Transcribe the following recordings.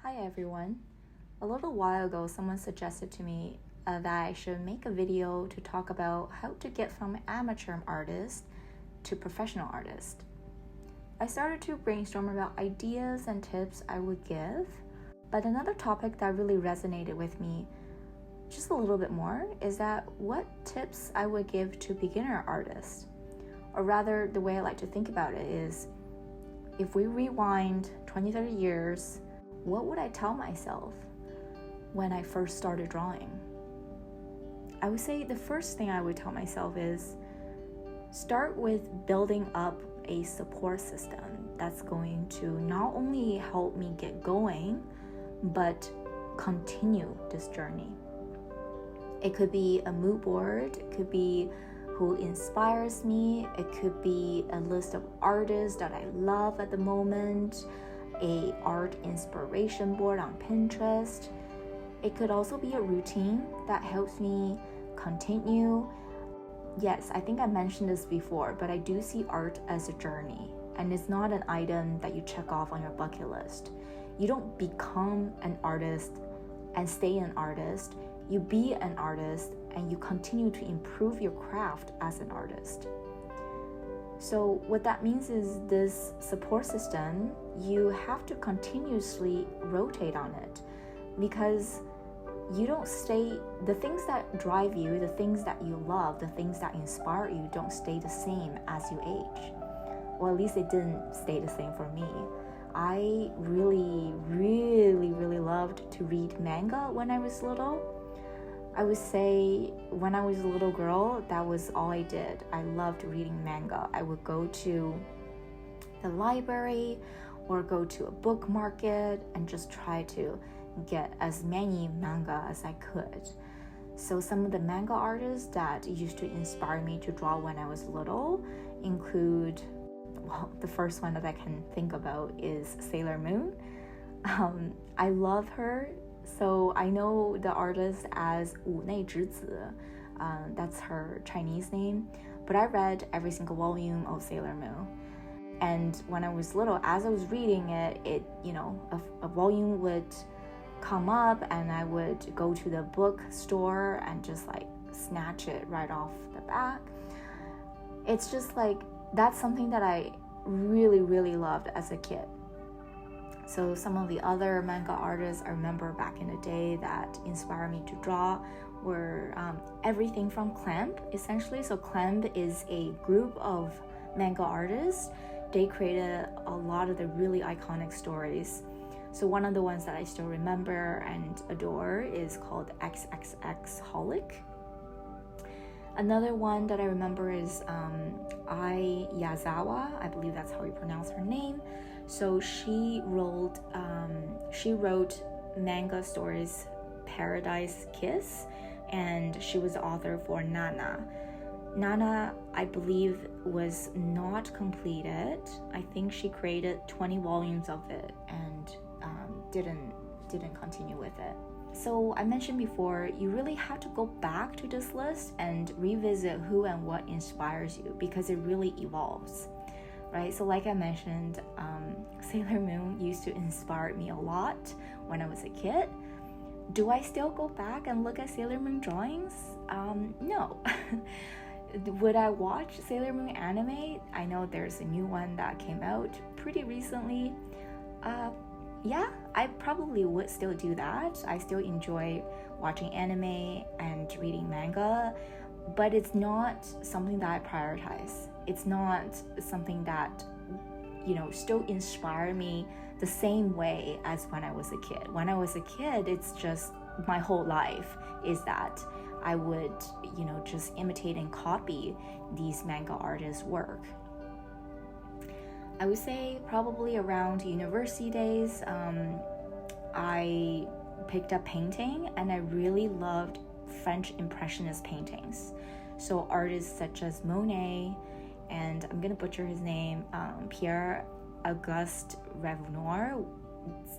Hi everyone. A little while ago, someone suggested to me that I should make a video to talk about how to get from amateur artist to professional artist. I started to brainstorm about ideas and tips I would give, but another topic that really resonated with me just a little bit more is that what tips I would give to beginner artists. Or rather, the way I like to think about it is, if we rewind 20-30 years, what would I tell myself when I first started drawing? I would say the first thing I would tell myself is start with building up a support system that's going to not only help me get going, but continue this journey. It could be a mood board, it could be who inspires me, it could be a list of artists that I love at the moment, a art inspiration board on Pinterest. It could also be a routine that helps me continue. Yes, I think I mentioned this before, but I do see art as a journey, and it's not an item that you check off on your bucket list. You don't become an artist and stay an artist. You be an artist and you continue to improve your craft as an artist. So what that means is this support system, you have to continuously rotate on it, because you don't stay, the things that drive you, the things that you love, the things that inspire you don't stay the same as you age. Well, at least it didn't stay the same for me. I really loved to read manga when I was little. I would say when I was a little girl, that was all I did. I loved reading manga. I would go to the library or go to a book market and just try to get as many manga as I could. So some of the manga artists that used to inspire me to draw when I was little include, well, the first one that I can think about is Sailor Moon. I love her. So I know the artist as Wu Nei Zhizi, that's her Chinese name, but I read every single volume of Sailor Moon. And when I was little, as I was reading it, a volume would come up and I would go to the bookstore and just like snatch it right off the back. It's just like, that's something that I really loved as a kid. So some of the other manga artists I remember back in the day that inspired me to draw were everything from Clamp, essentially. So Clamp is a group of manga artists. They created a lot of the really iconic stories. So one of the ones that I still remember and adore is called XXX Holic. Another one that I remember is Ai Yazawa, I believe that's how you pronounce her name. So she wrote manga stories Paradise Kiss, and she was the author for Nana. Nana, I believe, was not completed. I think she created 20 volumes of it and didn't continue with it. So I mentioned before, you really have to go back to this list and revisit who and what inspires you, because it really evolves, right? So like I mentioned, Sailor Moon used to inspire me a lot when I was a kid. Do I still go back and look at Sailor Moon drawings? No. Would I watch Sailor Moon anime? I know there's a new one that came out pretty recently. Yeah, I probably would still do that. I still enjoy watching anime and reading manga, but it's not something that I prioritize. It's not something that, still inspire me the same way as when I was a kid. When I was a kid, it's just my whole life is that I would, just imitate and copy these manga artists' work. I would say probably around university days, I picked up painting, and I really loved French Impressionist paintings. So artists such as Monet, and I'm gonna butcher his name, Pierre-Auguste Renoir.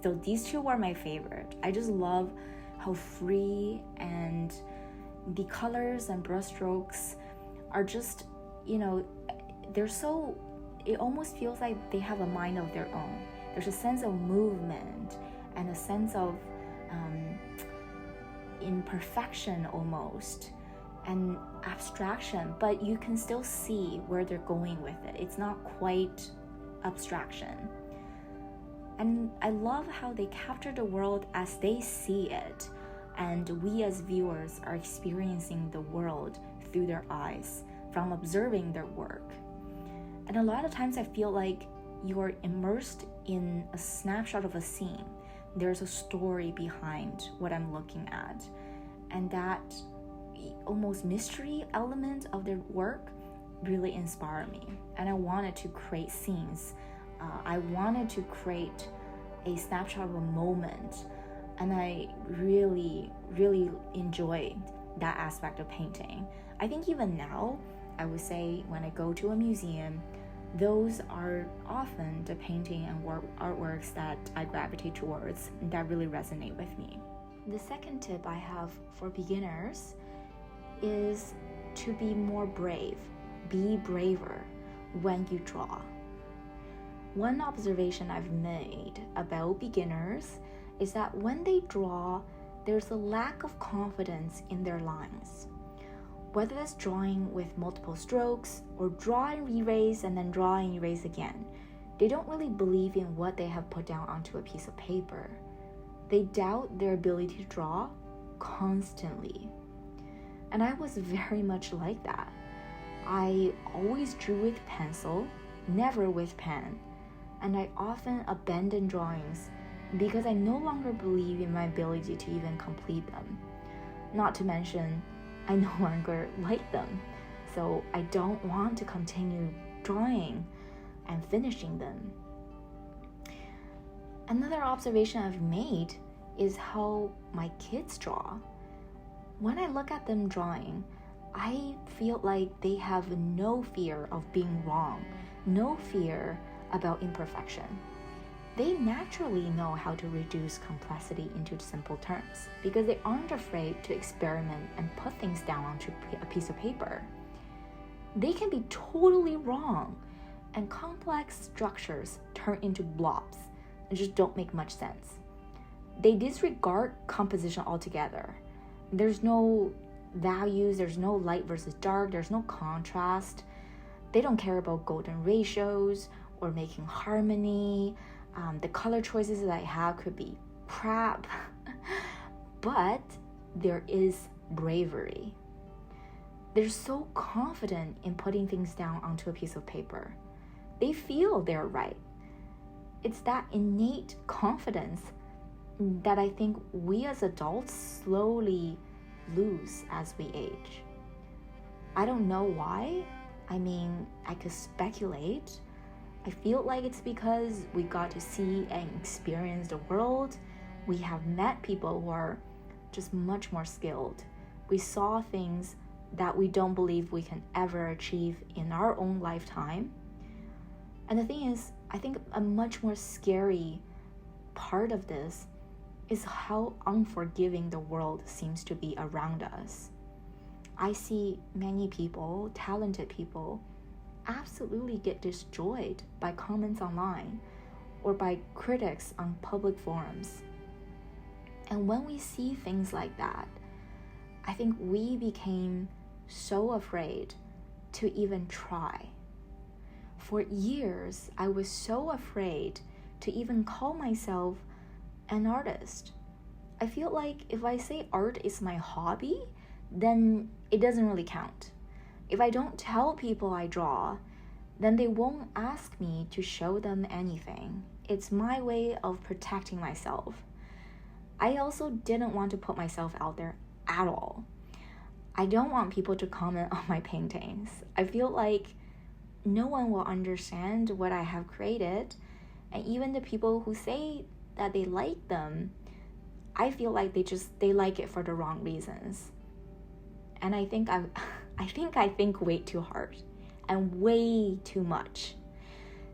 So these two were my favorite. I just love how free, and the colors and brushstrokes are just, they're so, it almost feels like they have a mind of their own. There's a sense of movement and a sense of imperfection almost, and abstraction, but you can still see where they're going with it. It's not quite abstraction. And I love how they capture the world as they see it, and we as viewers are experiencing the world through their eyes from observing their work. And a lot of times I feel like you're immersed in a snapshot of a scene. There's a story behind what I'm looking at, and that almost mystery element of their work really inspired me. And I wanted to create scenes. I wanted to create a snapshot of a moment, and I really enjoyed that aspect of painting. I think even now, I would say when I go to a museum, those are often the painting and artworks that I gravitate towards that really resonate with me. The second tip I have for beginners is to be more brave. Be braver when you draw. One observation I've made about beginners is that when they draw, there's a lack of confidence in their lines. Whether it's drawing with multiple strokes or draw and erase and then draw and erase again, they don't really believe in what they have put down onto a piece of paper. They doubt their ability to draw constantly. And I was very much like that. I always drew with pencil, never with pen, and I often abandoned drawings because I no longer believe in my ability to even complete them. Not to mention, I no longer like them, so I don't want to continue drawing and finishing them. Another observation I've made is how my kids draw. When I look at them drawing, I feel like they have no fear of being wrong, no fear about imperfection. They naturally know how to reduce complexity into simple terms because they aren't afraid to experiment and put things down onto a piece of paper. They can be totally wrong, and complex structures turn into blobs and just don't make much sense. They disregard composition altogether. There's no values, there's no light versus dark, there's no contrast. They don't care about golden ratios or making harmony. The color choices that I have could be crap, but there is bravery. They're so confident in putting things down onto a piece of paper. They feel they're right. It's that innate confidence that I think we as adults slowly lose as we age. I don't know why. I mean, I could speculate. I feel like it's because we got to see and experience the world. We have met people who are just much more skilled. We saw things that we don't believe we can ever achieve in our own lifetime. And the thing is, I think a much more scary part of this is how unforgiving the world seems to be around us. I see many people, talented people, absolutely get destroyed by comments online or by critics on public forums. And when we see things like that, I think we became so afraid to even try. For years, I was so afraid to even call myself an artist. I feel like if I say art is my hobby, then it doesn't really count. If I don't tell people I draw, then they won't ask me to show them anything. It's my way of protecting myself. I also didn't want to put myself out there at all. I don't want people to comment on my paintings. I feel like no one will understand what I have created, and even the people who say that they like them, I feel like they like it for the wrong reasons. And I think I think way too hard and way too much.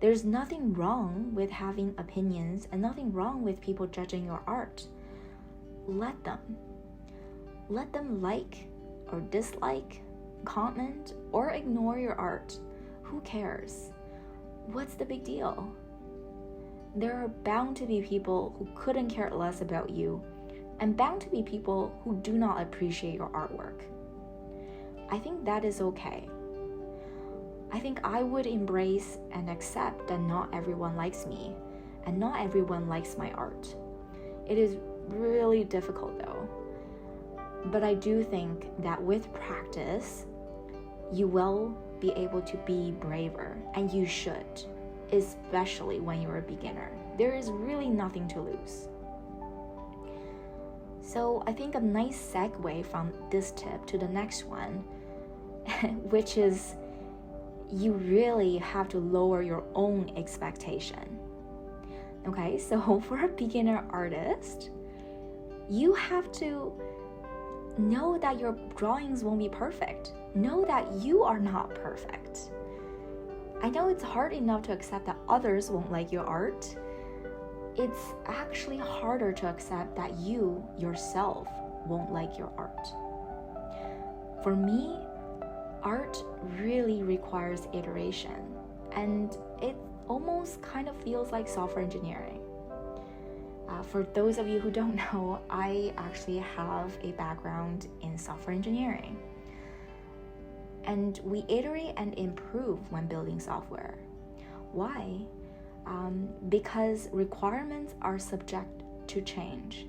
There's nothing wrong with having opinions and nothing wrong with people judging your art. Let them like or dislike, comment, or ignore your art. Who cares? What's the big deal? there are bound to be people who couldn't care less about you, and bound to be people who do not appreciate your artwork. I think that is okay. I think I would embrace and accept that not everyone likes me, and not everyone likes my art. It is really difficult though. But I do think that with practice, you will be able to be braver, and you should, especially when you're a beginner. There is really nothing to lose. So I think a nice segue from this tip to the next one, which is you really have to lower your own expectation. Okay, so for a beginner artist, you have to know that your drawings won't be perfect. Know that you are not perfect. I know it's hard enough to accept that others won't like your art. It's actually harder to accept that you yourself won't like your art. For me, art really requires iteration, and it almost kind of feels like software engineering. For those of you who don't know, I actually have a background in software engineering. And we iterate and improve when building software. Why? Because requirements are subject to change.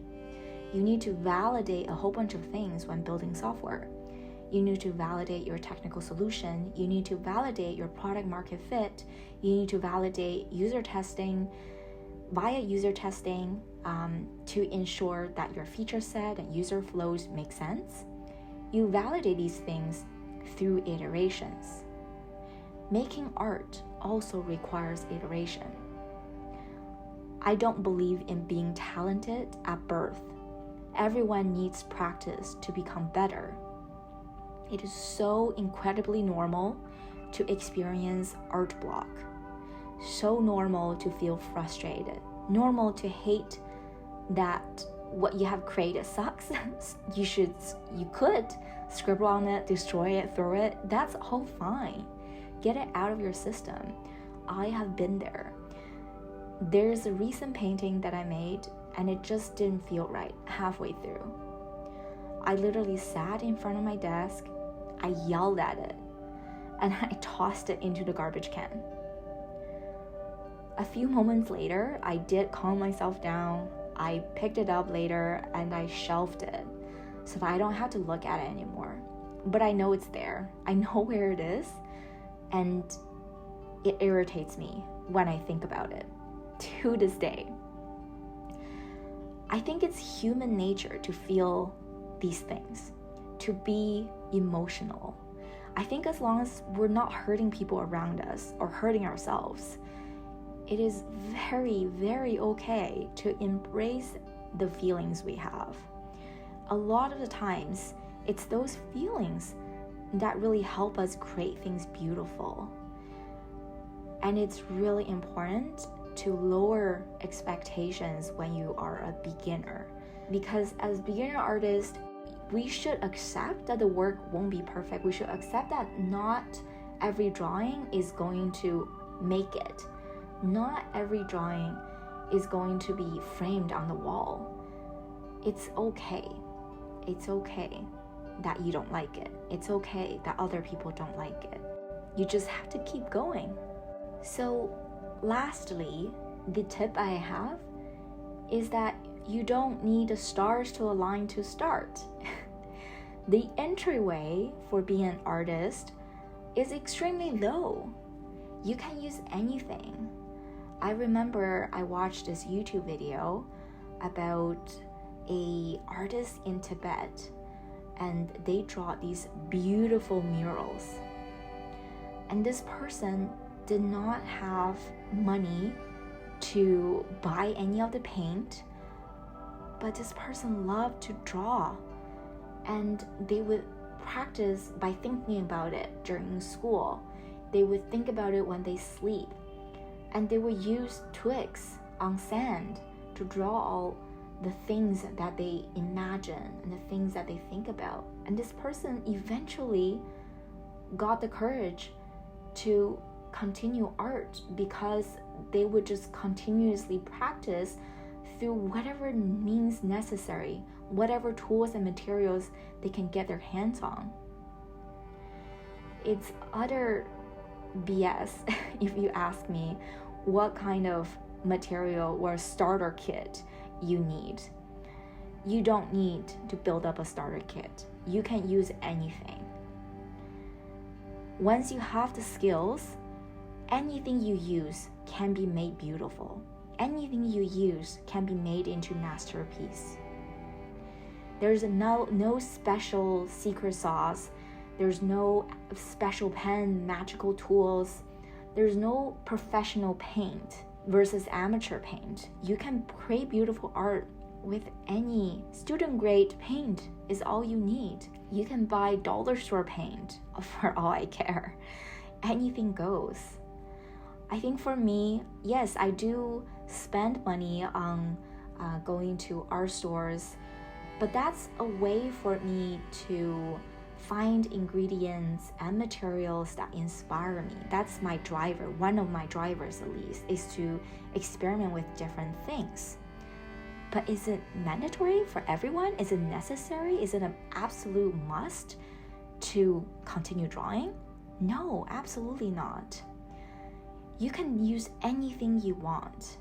You need to validate a whole bunch of things when building software. You need to validate your technical solution. You need to validate your product market fit. You need to validate user testing, via user testing, to ensure that your feature set and user flows make sense. You validate these things through iterations. Making art also requires iteration. I don't believe in being talented at birth. Everyone needs practice to become better. It is so incredibly normal to experience art block. So normal to feel frustrated. Normal to hate that what you have created sucks. You could scribble on it, destroy it, throw it. That's all fine. Get it out of your system. I have been there. There's a recent painting that I made and it just didn't feel right halfway through. I literally sat in front of my desk, I yelled at it, and I tossed it into the garbage can. A few moments later, I did calm myself down. I picked it up later and I shelved it so that I don't have to look at it anymore. But I know it's there. I know where it is, and it irritates me when I think about it to this day. I think it's human nature to feel these things, to be emotional. I think as long as we're not hurting people around us or hurting ourselves, it is very, very okay to embrace the feelings we have. A lot of the times, it's those feelings that really help us create things beautiful. And it's really important to lower expectations when you are a beginner. Because as beginner artists, we should accept that the work won't be perfect. We should accept that not every drawing is going to make it. Not every drawing is going to be framed on the wall. It's okay. It's okay that you don't like it. It's okay that other people don't like it. You just have to keep going. So lastly, the tip I have is that you don't need the stars to align to start. The entryway for being an artist is extremely low. You can use anything. I remember I watched this YouTube video about an artist in Tibet, and they draw these beautiful murals. And this person did not have money to buy any of the paint, but this person loved to draw, and they would practice by thinking about it during school. They would think about it when they sleep, and they would use twigs on sand to draw all the things that they imagine and the things that they think about. And this person eventually got the courage to continue art because they would just continuously practice through whatever means necessary, whatever tools and materials they can get their hands on. It's utter BS if you ask me what kind of material or starter kit you need. You don't need to build up a starter kit. You can use anything. Once you have the skills, anything you use can be made beautiful. Anything you use can be made into masterpiece. There's no special secret sauce. There's no special pen, magical tools. There's no professional paint versus amateur paint. You can create beautiful art with any student grade paint is all you need. You can buy dollar store paint for all I care. Anything goes. I think for me, yes, I do spend money on going to art stores, but that's a way for me to find ingredients and materials that inspire me. That's my driver. One of my drivers, at least, is to experiment with different things. But is it mandatory for everyone? Is it necessary? Is it an absolute must to continue drawing? No, absolutely not. You can use anything you want.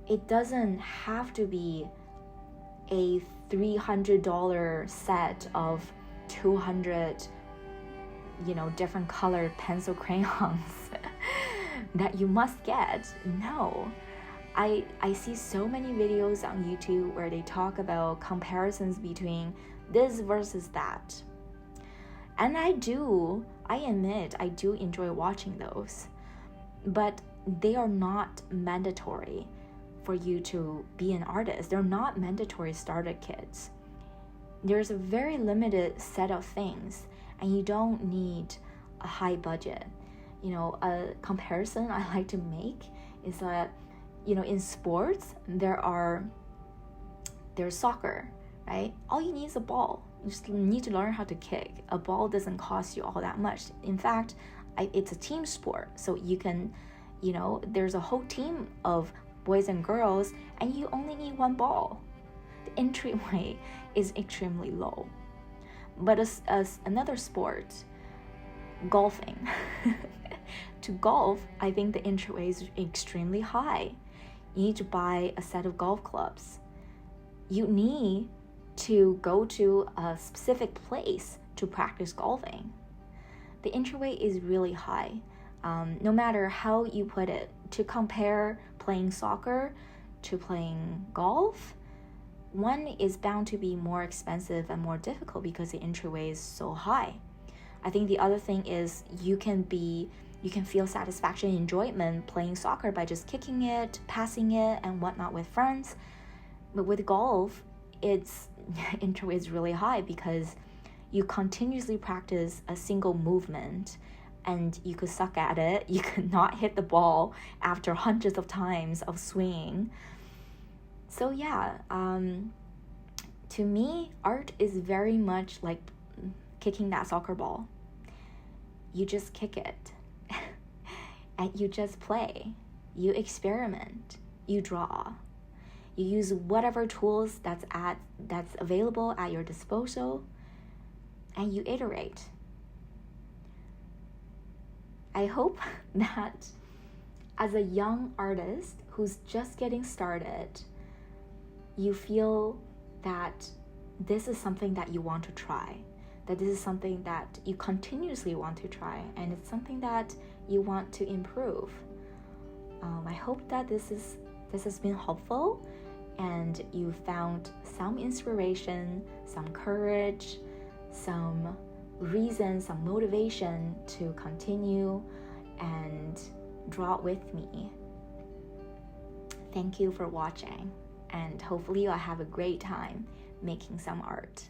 It doesn't have to be a $300 set of 200 different colored pencil crayons that you must get. No. I see so many videos on YouTube where they talk about comparisons between this versus that. And I admit I do enjoy watching those. But they are not mandatory for you to be an artist. They're not mandatory starter kits. There's a very limited set of things, and you don't need a high budget. A comparison I like to make is that, in sports, there's soccer, right? All you need is a ball. You just need to learn how to kick. A ball doesn't cost you all that much. In fact, it's a team sport, so you can, there's a whole team of boys and girls, and you only need one ball. The entryway is extremely low. But as another sport, golfing, to golf, I think the entryway is extremely high. You need to buy a set of golf clubs. You need to go to a specific place to practice golfing. The entryway is really high. No matter how you put it, to compare playing soccer to playing golf, one is bound to be more expensive and more difficult because the entryway is so high. I think the other thing is you can feel satisfaction and enjoyment playing soccer by just kicking it, passing it, and whatnot with friends. But with golf, its entryway is really high because you continuously practice a single movement, and you could suck at it. You could not hit the ball after hundreds of times of swinging. So yeah, to me, art is very much like kicking that soccer ball. You just kick it, and you just play. You experiment. You draw. You use whatever tools that's available at your disposal, and you iterate. I hope that as a young artist who's just getting started, you feel that this is something that you want to try, that this is something that you continuously want to try, and it's something that you want to improve. I hope that this has been helpful, and you found some inspiration, some courage, some reason, some motivation to continue and draw with me. Thank you for watching, and hopefully you'll have a great time making some art.